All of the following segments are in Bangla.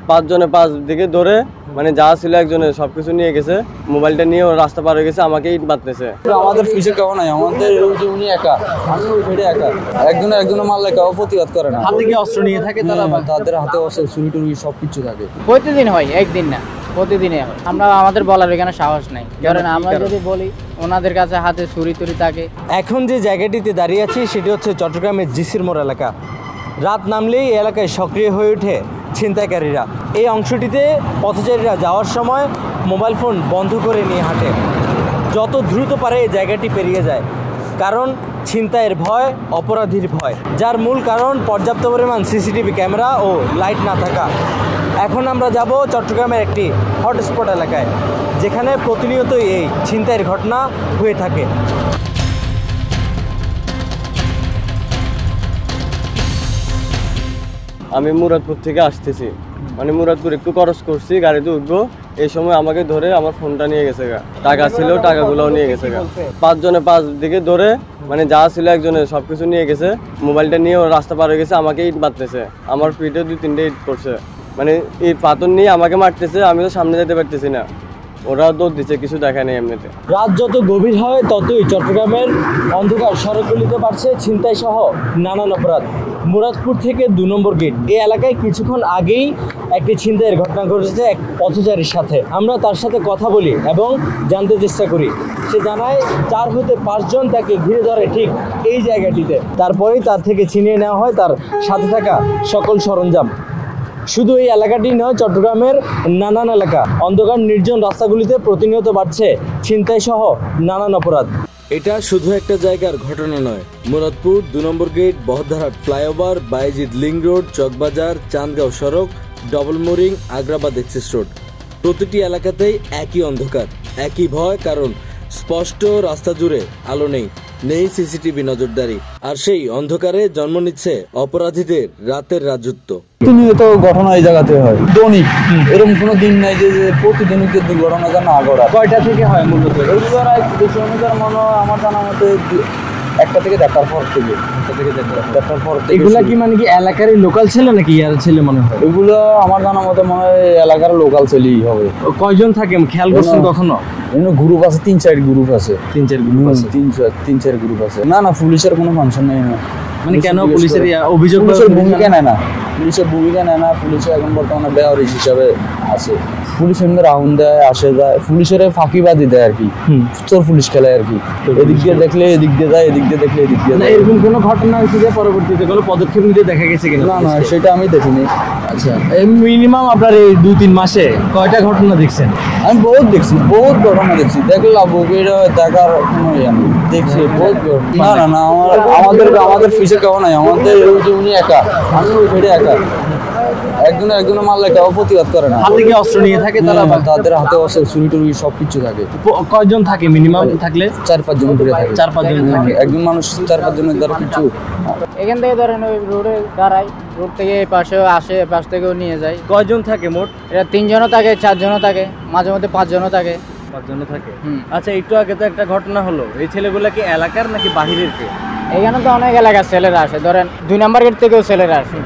পাঁচজনে পাঁচ দিকে ধরে মানে যা ছিল একজনে সবকিছু নিয়ে গেছে, মোবাইলটা নিয়ে ওরা রাস্তা পার হয়ে গেছে, আমাকে ইট মারতেছে। আমাদের ফিউচার কেমন নাই, আমাদের উনি একা, আমি ওই সাইডে একা, একজনের মারলে কেউ প্রতিবাদ করে না। হাতে কি অস্ত্র নিয়ে থাকে তারা? তাদের হাতে অস্ত্র, ছুরি টুরি সবকিছু থাকে। প্রতিদিন হয়, একদিন না, প্রতিদিনই হয়। আমরা আমাদের বলার এখানে সাহস নাই, কারণ আমরা যদি বলি ওনাদের কাছে হাতে ছুরি টুরি থাকে। এখন যে জায়গাটিতে দাঁড়িয়ে আছি সেটি হচ্ছে চট্টগ্রামের জিসির মোড় এলাকা। রাত নামলেই এই এলাকায় সক্রিয় হয়ে ওঠে ছিনতাইকারীরা। এই অংশটিতে পথচারীরা যাওয়ার সময় মোবাইল ফোন বন্ধ করে নিয়ে হাঁটে, যত দ্রুত পারে এই জায়গাটি পেরিয়ে যায়, কারণ ছিনতাইয়ের ভয়, অপরাধীর ভয়, যার মূল কারণ পর্যাপ্ত পরিমাণ সিসিটিভি ক্যামেরা ও লাইট না থাকা। এখন আমরা যাব চট্টগ্রামের একটি হটস্পট এলাকায়, যেখানে প্রতিনিয়তই এই ছিনতাইয়ের ঘটনা হয়ে থাকে। আমি মুরাদপুর থেকে আসতেছি, মানে মুরাদপুর একটু ক্রস করছি, গাড়িতে উঠবো, এই সময় আমাকে ধরে আমার ফোনটা নিয়ে গেছে গা, টাকা ছিল টাকাগুলোও নিয়ে গেছে গা। পাঁচজনে পাঁচ দিকে ধরে মানে যা ছিল একজনে সবকিছু নিয়ে গেছে, মোবাইলটা নিয়ে ওরা রাস্তা পার হয়ে গেছে, আমাকে ইট মারতেছে, আমার পিঠে 2-3টে ইট করছে, মানে এই পাথর নিয়ে আমাকে মারতেছে। আমি তো সামনে যেতে পারতেছি না, ওরা দৌড় দিচ্ছে, কিছু দেখায় নেই এমনিতে। রাত যত গভীর হয় ততই চট্টগ্রামের অন্ধকার সড়কগুলিতে বাড়ছে ছিনতাই সহ নানান অপরাধ। মুরাদপুর থেকে 2 নম্বর গেট এই এলাকায় কিছুক্ষণ আগেই একটি ছিনতাইয়ের ঘটনা ঘটেছে এক পথচারীর সাথে। আমরা তার সাথে কথা বলি এবং জানতে চেষ্টা করি। সে জানায় 4 হতে 5 জন তাকে ঘিরে ধরে ঠিক এই জায়গাটিতে। তারপরেই তার থেকে ছিনিয়ে নেওয়া হয় তার সাথে থাকা সকল সরঞ্জাম। শুধু এই এলাকাটি নয়, চট্টগ্রামের নানান এলাকা, অন্ধকার নির্জন রাস্তাগুলিতে প্রতিনিয়ত বাড়ছে ছিনতাই সহ নানান অপরাধ। এটা শুধু একটা জায়গার ঘটনা নয়। Muradpur 2 number gate, Bahaddarhat flyover, Bayezid link road, Chawkbazar, Chandgaon সড়ক, double mooring, Agrabad access road, প্রতিটি এলাকাতেই একই অন্ধকার, একই ভয়, কারণ স্পষ্ট রাস্তা জুড়ে আলো নেই, নেই সিসিটিভি নজরদারি, আর সেই অন্ধকারে জন্ম নিচ্ছে অপরাধীদের রাতের রাজত্ব। প্রতিনিয়ত ঘটনা এই জায়গাতে হয়, দৈনিক, এরকম কোনো দিন নাই যে প্রতিদিনই দুর্ঘটনা যেন আগড়া। কয়টা থেকে হয় মূলত? মনে হয় আমার জানা মতে 1টা থেকে 1:30টার পর থেকে। এগুলা কি মানে কি এলাকার লোকাল ছেলে নাকি ইয়ার ছেলে মনে হয়? এগুলো আমার জানা মতে মনে হয় এলাকার লোকাল ছেলেই হবে। কয়জন থাকে খেয়াল করছেন কখনো? গ্রুপ আছে, 3-4 গ্রুপ আছে। 3-4 গ্রুপ আছে? 3-4 গ্রুপ আছে। না না, পুলিশের কোনো ফাংশন নেই। মানে কেন পুলিশের অভিযোগ? পুলিশের ভূমিকা নেয় না, পুলিশে এখন বর্তমানে বেআইনি হিসাবে আছে। পুলিশ এমনি রাউন্ড দেয়, আসে যায়, পুলিশের ফাঁকিবাদী দেয় আর কি, চোর পুলিশ খেলায় আর কি। এদিক দিয়ে দেখলে এদিক দিয়ে যায়, এদিক দিয়ে দেখলে এদিক দিয়ে যায়। এরকম কোনো ঘটনা হয়েছে যে পরবর্তীতে কোনো পদক্ষেপ নিতে দেখা গেছে কিনা? না না, সেটা আমি দেখিনি। আচ্ছা, মিনিমাম আপনার এই 2-3 মাসে কয়টা ঘটনা দেখছেন? আমি বহুত ঘটনা দেখছি, দেখলাম এটা দেখার কোনো ইয়ে নেই, দেখছি বহুত। না না না, আমাদের ফিউচার কেমন নাই, আমাদের উনি একা, আমি ওই সাইডে একা, একজনের মারলে কেউ প্রতিবাদ করে না। হাতে কি অস্ত্র নিয়ে থাকে তারা? তাদের হাতে অস্ত্র, ছুরি টুরি সবকিছু থাকে। কয়জন থাকে মিনিমাম? থাকলে 4-5 জন করে থাকে। 4-5 জন থাকে। একজন মানুষ 4-5 জনের দ্বারা কিছু। এখান থেকে ধরেন ওই রোডে দাঁড়ায়, রোড থেকে এই পাশেও আসে, পাশ থেকেও নিয়ে যায়। কয়জন থাকে মোট? এটা 3 জনও থাকে, 4 জনও থাকে, মাঝে মধ্যে 5 জনও থাকে। 5 জনও থাকে। আচ্ছা, একটু আগে তো একটা ঘটনা হলো, এই ছেলেগুলা কি এলাকার নাকি বাহিরের কে? এখানে তো অনেক এলাকার ছেলেরা আসে, ধরেন 2 নম্বর গেট থেকেও ছেলেরা আসে।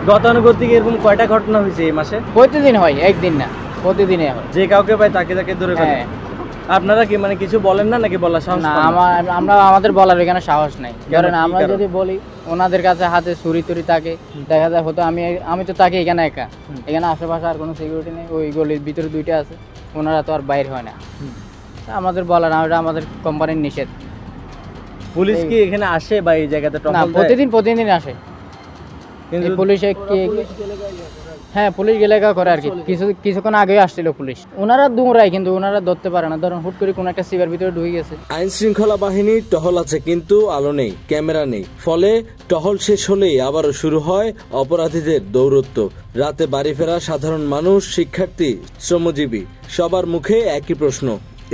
গতানুগতিক এরকম কয়টা ঘটনা হয়েছে এই মাসে? প্রতিদিন হয়, একদিন না, প্রতিদিনই হয়। যে কাউকে পায় তাকে ধরে ফেলে। আপনারা কি মানে কিছু বলেন না নাকি বলার সাহস? না, আমরা আমাদের বলার এখানে সাহস নাই, কারণ আমরা যদি বলি ওনাদের কাছে হাতে ছুরি টুরি থাকে, দেখা যায় হয়তো আমি তো তাকে এখানে একা, এখানে আশেপাশে আর কোনো সিকিউরিটি নেই, ওই গলির ভিতরে 2টা আছে, ওনারা তো আর বাইর হয় না। আমাদের বলার, ওটা আমাদের কোম্পানির নিষেধ। পুলিশ কি এখানে আসে বা এই জায়গাতে টহল দেয়? প্রতিদিন আসে, কিন্তু পুলিশে হ্যাঁ, পুলিশ গেলেগা করে আর কি। কিছুক্ষণ আগে আসছিল পুলিশ, ওনারা দৌড়ায় কিন্তু ওনারা ধরতে পারে না, ধরুন হুট করে কোন একটা সিভার ভিতরে ঢুকে গেছে। আইন শৃঙ্খলা বাহিনী টহল আছে, কিন্তু আলো নেই, ক্যামেরা নেই, ফলে টহল শেষ হলেই আবারও শুরু হয় অপরাধীদের দৌরত্ব। রাতে বাড়ি ফেরা সাধারণ মানুষ, শিক্ষার্থী, শ্রমজীবী, সবার মুখে একই প্রশ্ন: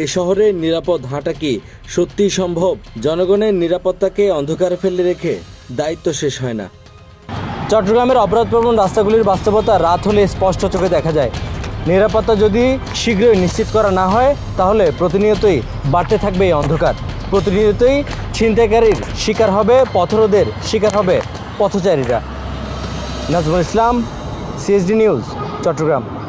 এ শহরে নিরাপদ হাঁটা কি সত্যিই সম্ভব? জনগণের নিরাপত্তাকে অন্ধকারে ফেলে রেখে দায়িত্ব শেষ হয় না। চট্টগ্রামের অপরাধপ্রবণ রাস্তাগুলির বাস্তবতা রাত হলে স্পষ্ট চোখে দেখা যায়। নিরাপত্তা যদি শীঘ্রই নিশ্চিত করা না হয়, তাহলে প্রতিনিয়তই বাড়তে থাকবে এই অন্ধকার, প্রতিনিয়তই ছিনতাইকারীর শিকার হবে, পথরোধের শিকার হবে পথচারীরা। Nazmul Islam, CSD news. চট্টগ্রাম।